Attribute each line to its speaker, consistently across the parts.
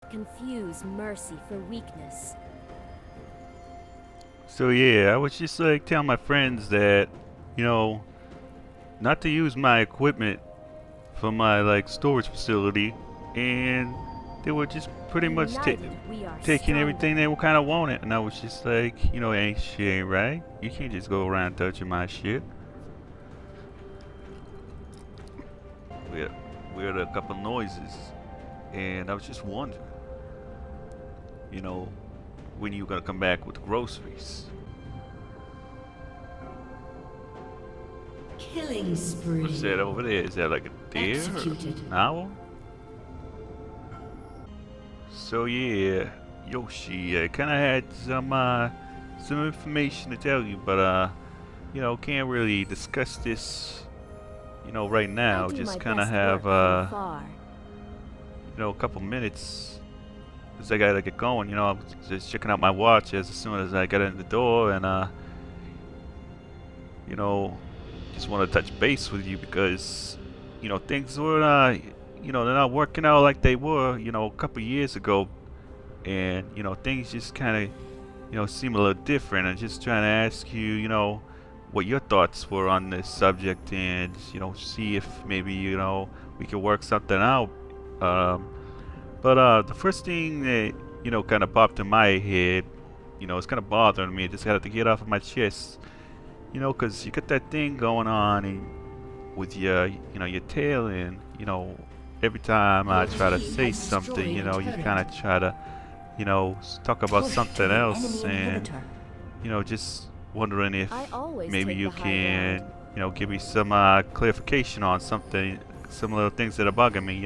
Speaker 1: Confuse mercy for weakness.
Speaker 2: So yeah, I was just like telling my friends that, you know, not to use my equipment for my like storage facility, and they were just pretty much
Speaker 1: United, we are
Speaker 2: taking
Speaker 1: stronger.
Speaker 2: everything they were kind of wanted, and I was just like, ain't shit right. You can't just go around touching my shit. We had, we heard a couple noises, and I was just wondering, you know, when you gonna come back with the groceries.
Speaker 3: Killing
Speaker 2: What's
Speaker 3: spree.
Speaker 2: that over there? Is that like a deer or
Speaker 3: Executed.
Speaker 2: an owl? So yeah, Yoshi, I kind of had some information to tell you, but can't really discuss this, right
Speaker 1: I
Speaker 2: now.
Speaker 1: do my
Speaker 2: Just kind of
Speaker 1: best
Speaker 2: have
Speaker 1: work from afar.
Speaker 2: a couple minutes, cause I gotta get going. I was just checking out my watch as soon as I got in the door, and you know, just want to touch base with you because, things were, they're not working out like they were, a couple years ago, and things just kind of seem a little different. I'm just trying to ask you, what your thoughts were on this subject, and see if maybe we could work something out. um, but the first thing that kind of popped in my head, it's kind of bothering me. I just had to get off of my chest, because you got that thing going on and with your tail, and every time I
Speaker 3: Your
Speaker 2: try to
Speaker 3: team
Speaker 2: say
Speaker 3: has
Speaker 2: something,
Speaker 3: destroyed a
Speaker 2: you
Speaker 3: turret.
Speaker 2: kind of try to talk about
Speaker 3: Push to
Speaker 2: something
Speaker 3: the
Speaker 2: else,
Speaker 3: enemy
Speaker 2: and
Speaker 3: inhibitor.
Speaker 2: just wondering if
Speaker 1: I always
Speaker 2: maybe
Speaker 1: take
Speaker 2: you
Speaker 1: the high ground.
Speaker 2: can, give me some clarification on something, some little things that are bugging me,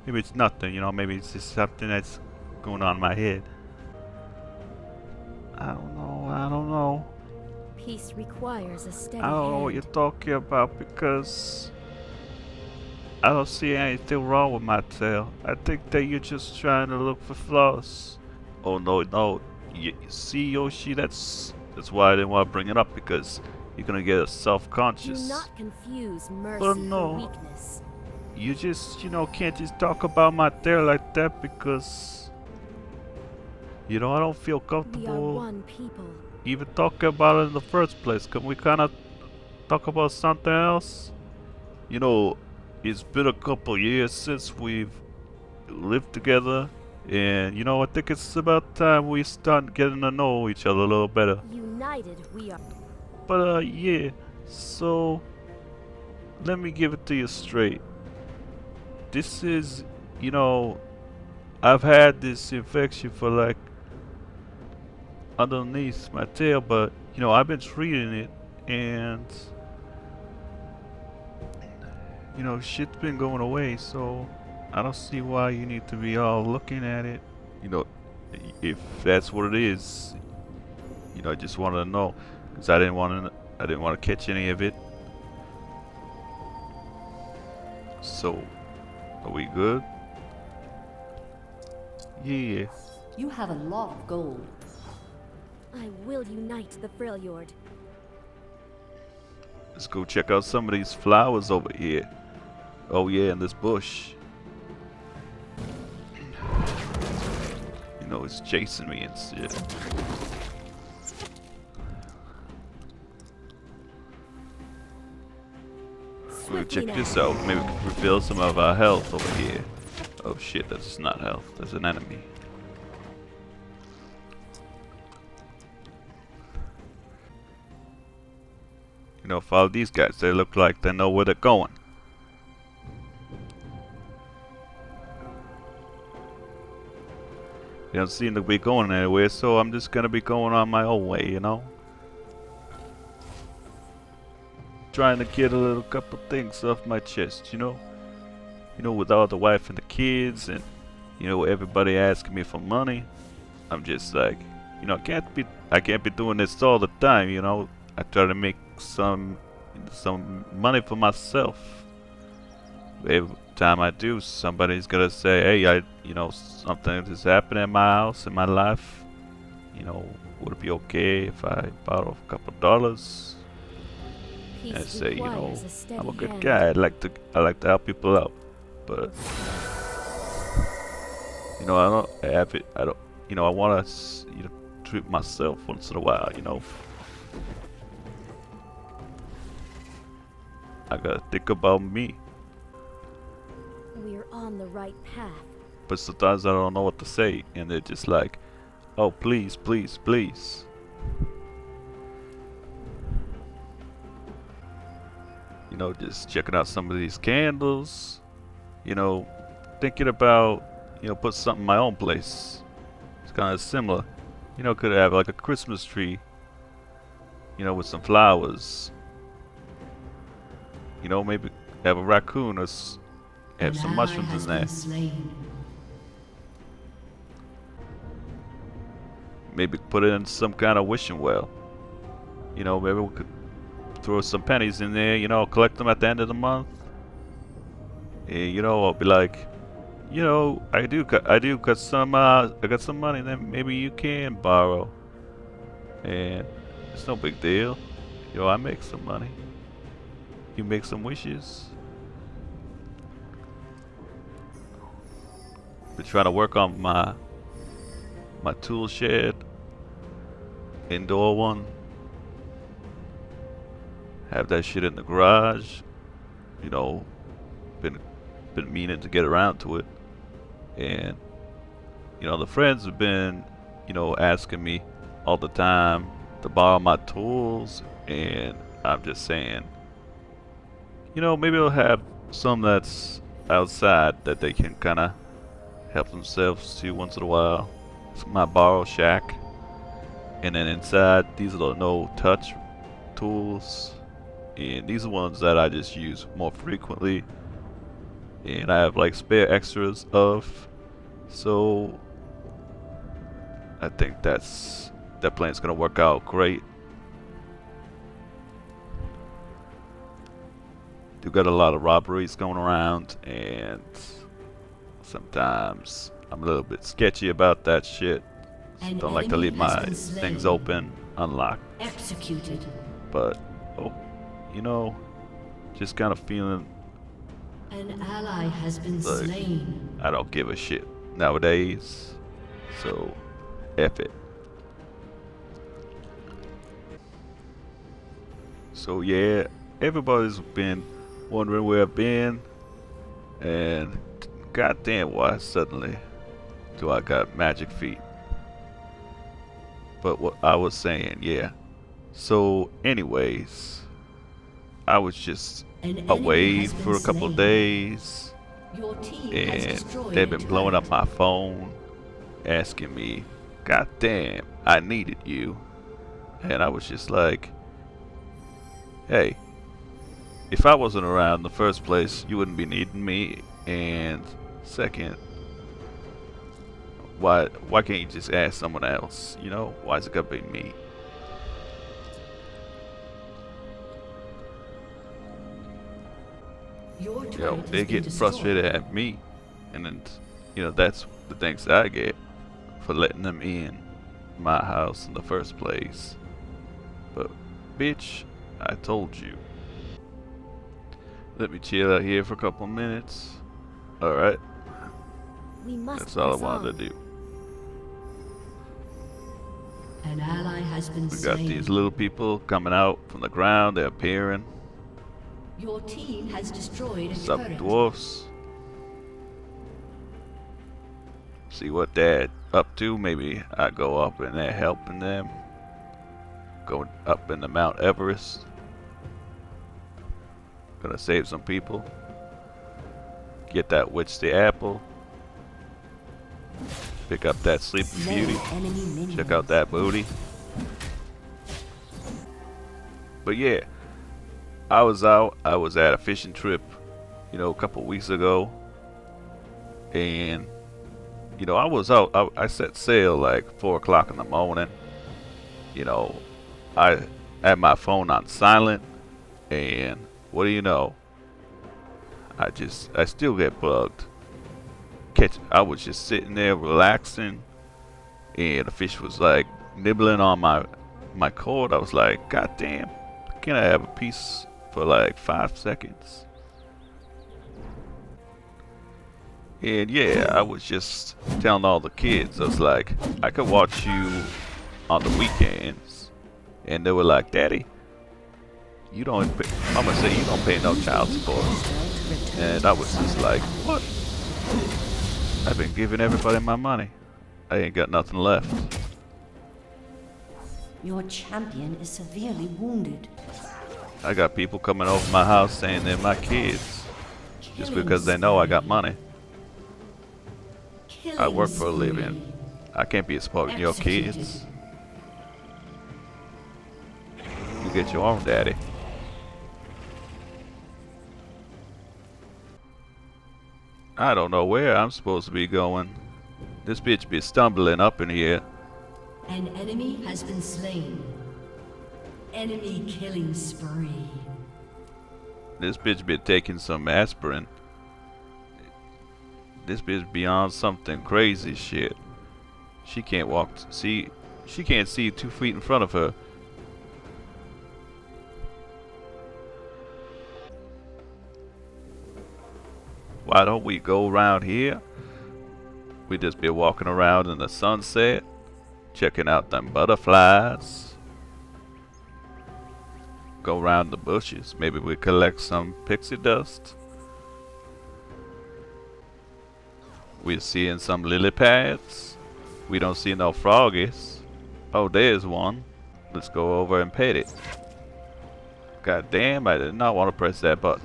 Speaker 2: Maybe it's nothing, maybe it's just something that's going on in my head. I don't know.
Speaker 1: Peace requires a
Speaker 2: I
Speaker 1: steady
Speaker 2: don't know what you're
Speaker 1: hand.
Speaker 2: talking about because I don't see anything wrong with my tail. I think that you're just trying to look for flaws. Oh no, no. You see, Yoshi, that's why I didn't want to bring it up, because you're gonna get
Speaker 1: Do
Speaker 2: self-conscious.
Speaker 1: not confuse
Speaker 2: But
Speaker 1: mercy for
Speaker 2: no,
Speaker 1: weakness.
Speaker 2: you just, can't just talk about my tail like that, because, I don't feel
Speaker 1: We are
Speaker 2: comfortable
Speaker 1: one people.
Speaker 2: even talking about it in the first place. Can we kind of talk about something else? You know, it's been a couple years since we've lived together, and I think it's about time we start getting to know each other a little better.
Speaker 1: United, we are.
Speaker 2: But yeah, so let me give it to you straight. This is, you know, I've had this infection for like underneath my tail, but I've been treating it, and shit's been going away, so I don't see why you need to be all looking at it. You know, if that's what it is, I just wanted to know, because I didn't want to catch any of it. So, are we good? Yeah.
Speaker 3: You have a lot of gold.
Speaker 1: I will unite the Freljord.
Speaker 2: Let's go check out some of these flowers over here. Oh yeah, and this bush. It's chasing me and shit. We'll
Speaker 1: Swiftly
Speaker 2: check this
Speaker 1: now.
Speaker 2: out. Maybe we can refill some of our health over here. Oh shit, that's not health. That's an enemy. Follow these guys. They look like they know where they're going. They don't seem to be going anywhere, so I'm just gonna be going on my own way, Trying to get a little couple things off my chest, with all the wife and the kids, and everybody asking me for money. I'm just like, I can't be doing this all the time, I try to make some money for myself. Every time I do, somebody's gonna say, hey, something is happening in my house, in my life. Would it be okay if I borrow a couple dollars? And I
Speaker 1: Peace
Speaker 2: say,
Speaker 1: requires a steady
Speaker 2: I'm a good
Speaker 1: hand.
Speaker 2: guy. I like to help people out. But I don't have it. I don't. I want to, treat myself once in a while. I gotta think about me.
Speaker 1: We're on the right path.
Speaker 2: But sometimes I don't know what to say, and they're just like, "Oh, please, please, please." Just checking out some of these candles. Thinking about, put something in my own place. It's kind of similar. Could have like a Christmas tree, with some flowers. Maybe have a raccoon or have some mushrooms in there. Maybe put it in some kind of wishing well. Maybe we could throw some pennies in there, collect them at the end of the month. And, I'll be like, I got some money, then maybe you can borrow. And it's no big deal. I make some money. You make some wishes. Been trying to work on my tool shed, indoor one. Have that shit in the garage. Been meaning to get around to it. And the friends have been asking me all the time to borrow my tools, and I'm just saying, maybe I'll have some that's outside that they can kind of help themselves to once in a while. It's my borrow shack. And then inside, these are the no-touch tools. And these are ones that I just use more frequently. And I have like spare extras of. So I think that plan's gonna work out great. Do got a lot of robberies going around, and sometimes I'm a little bit sketchy about that shit. Don't like to leave my things open, unlocked.
Speaker 3: Executed.
Speaker 2: But just kind of feeling
Speaker 3: An ally has been
Speaker 2: like
Speaker 3: slain.
Speaker 2: I don't give a shit nowadays. So F it. So yeah, everybody's been wondering where I've been, and goddamn, why suddenly do I got magic feet? But what I was saying, yeah. So anyways, I was just away for a couple of days,
Speaker 3: Your team has
Speaker 2: and
Speaker 3: destroyed
Speaker 2: they've
Speaker 3: a
Speaker 2: been blowing up
Speaker 3: turret.
Speaker 2: my phone, asking me, God damn, I needed you. And I was just like, hey, if I wasn't around in the first place, you wouldn't be needing me. And second, why can't you just ask someone else? Why is it gotta be me?
Speaker 3: Your turret has
Speaker 2: They
Speaker 3: been
Speaker 2: get
Speaker 3: destroyed.
Speaker 2: frustrated at me, and then that's the thanks that I get for letting them in my house in the first place. But bitch, I told you. Let me chill out here for a couple of minutes. Alright,
Speaker 1: We must
Speaker 2: that's all I
Speaker 1: press
Speaker 2: wanted
Speaker 1: on.
Speaker 2: to do.
Speaker 3: An ally has been
Speaker 2: We got
Speaker 3: slain.
Speaker 2: these little people coming out from the ground, they're appearing.
Speaker 3: Your team has destroyed a
Speaker 2: What's up,
Speaker 3: turret.
Speaker 2: dwarfs? See what they're up to. Maybe I go up and they're helping them. Going up into Mount Everest. Gonna save some people. Get that witch the apple. Pick up that sleeping beauty.
Speaker 3: Enemy minions.
Speaker 2: Check out that booty. But yeah, I was at a fishing trip, a couple weeks ago, and I was out. I set sail like 4 o'clock in the morning. I had my phone on silent, and what do you know? I still get bugged. I was just sitting there relaxing, and the fish was like nibbling on my cord. I was like, God damn, can I have a piece for like 5 seconds? And yeah, I was just telling all the kids, I was like, I could watch you on the weekends. And they were like, Daddy, you don't pay, Mama said you don't pay no child support. And I was just like, what? I've been giving everybody my money. I ain't got nothing left.
Speaker 4: Your champion is severely wounded.
Speaker 2: I got people coming over my house saying they're my kids. Just because they know I got money. I work for a living. I can't be supporting your kids. You get your own daddy. I don't know where I'm supposed to be going. This bitch be stumbling up in here.
Speaker 3: An enemy has been slain. Enemy killing spree.
Speaker 2: This bitch be taking some aspirin. This bitch be on something crazy shit. She can't walk. See, she can't see 2 feet in front of her. Why don't we go around here? We just be walking around in the sunset, checking out them butterflies. Go around the bushes. Maybe we collect some pixie dust. We're seeing some lily pads. We don't see no froggies. Oh, there's one. Let's go over and pet it. God damn, I did not want to press that button.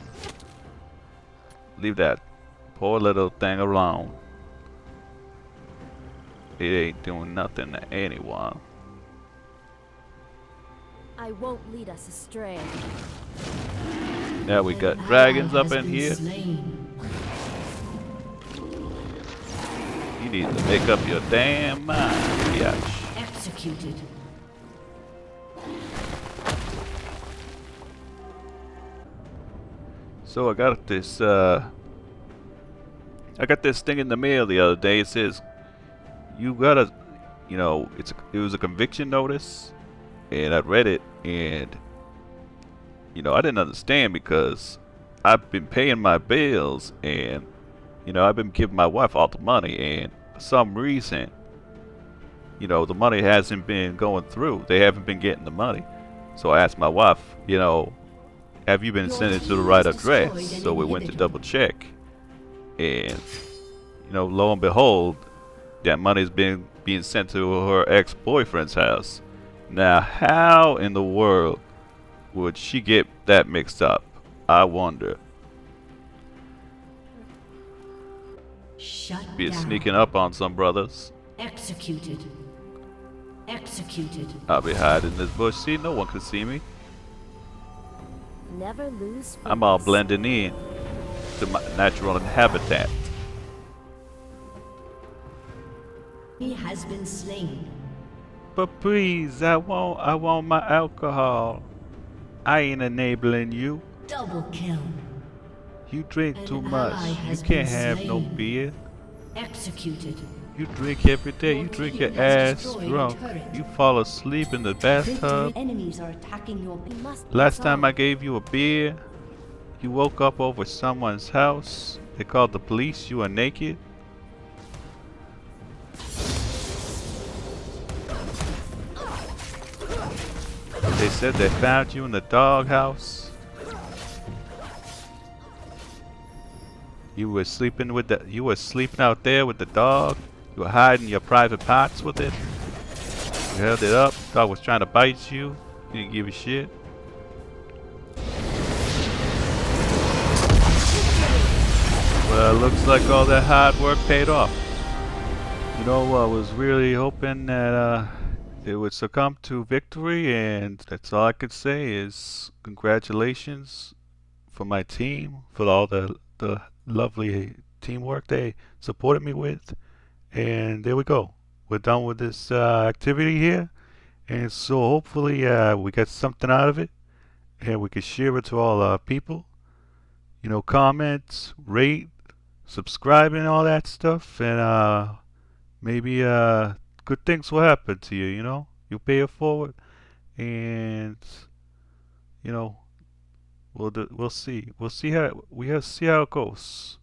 Speaker 2: Leave that poor little thing alone. It ain't doing nothing to anyone.
Speaker 1: I won't lead us astray.
Speaker 2: Now we got dragons up in here. You need to make up your damn mind, biatch.
Speaker 3: Executed.
Speaker 2: So I got this thing in the mail the other day. It says you gotta, you know, it was a conviction notice, and I read it, and you know, I didn't understand because I've been paying my bills, and you know, I've been giving my wife all the money, and for some reason, you know, the money hasn't been going through. They haven't been getting the money. So I asked my wife, you know, have you been sending it to the right address? So we went to double check, and you know, lo and behold, that money's being sent to her ex-boyfriend's house. Now, how in the world would she get that mixed up? I wonder.
Speaker 3: Shut
Speaker 2: Be
Speaker 3: down.
Speaker 2: sneaking up on some brothers.
Speaker 3: Executed. Executed.
Speaker 2: I'll be hiding in this bush. See, no one can see me.
Speaker 1: Never lose
Speaker 2: I'm all
Speaker 1: focus.
Speaker 2: blending in to my natural habitat.
Speaker 3: He has been slain.
Speaker 2: But please, I want my alcohol. I ain't enabling you.
Speaker 3: Double kill.
Speaker 2: You drink
Speaker 3: An
Speaker 2: too
Speaker 3: ally
Speaker 2: much. You
Speaker 3: has
Speaker 2: can't
Speaker 3: been
Speaker 2: have no
Speaker 3: slain.
Speaker 2: beer.
Speaker 3: Executed.
Speaker 2: You drink every day.
Speaker 3: Your
Speaker 2: You drink
Speaker 3: team
Speaker 2: your
Speaker 3: has
Speaker 2: ass
Speaker 3: destroyed a
Speaker 2: drunk.
Speaker 3: turret.
Speaker 2: You fall asleep in the bathtub.
Speaker 4: Enemies are attacking your
Speaker 1: We must
Speaker 2: Last
Speaker 1: press
Speaker 2: time
Speaker 1: on.
Speaker 2: I gave you a beer, you woke up over someone's house. They called the police. You were naked. They said they found you in the doghouse. You were sleeping out there with the dog. You were hiding your private parts with it. You held it up. Dog was trying to bite you. You didn't give a shit. Well, looks like all that hard work paid off. You know, I was really hoping that it would succumb to victory, and that's all I could say is congratulations for my team, for all the lovely teamwork they supported me with. And there we go. We're done with this activity here, and so hopefully we get something out of it, and we can share it to all our people. You know, comment, rate, subscribe, and all that stuff, and maybe good things will happen to you. You know, you pay it forward, and you know, we'll see how it goes.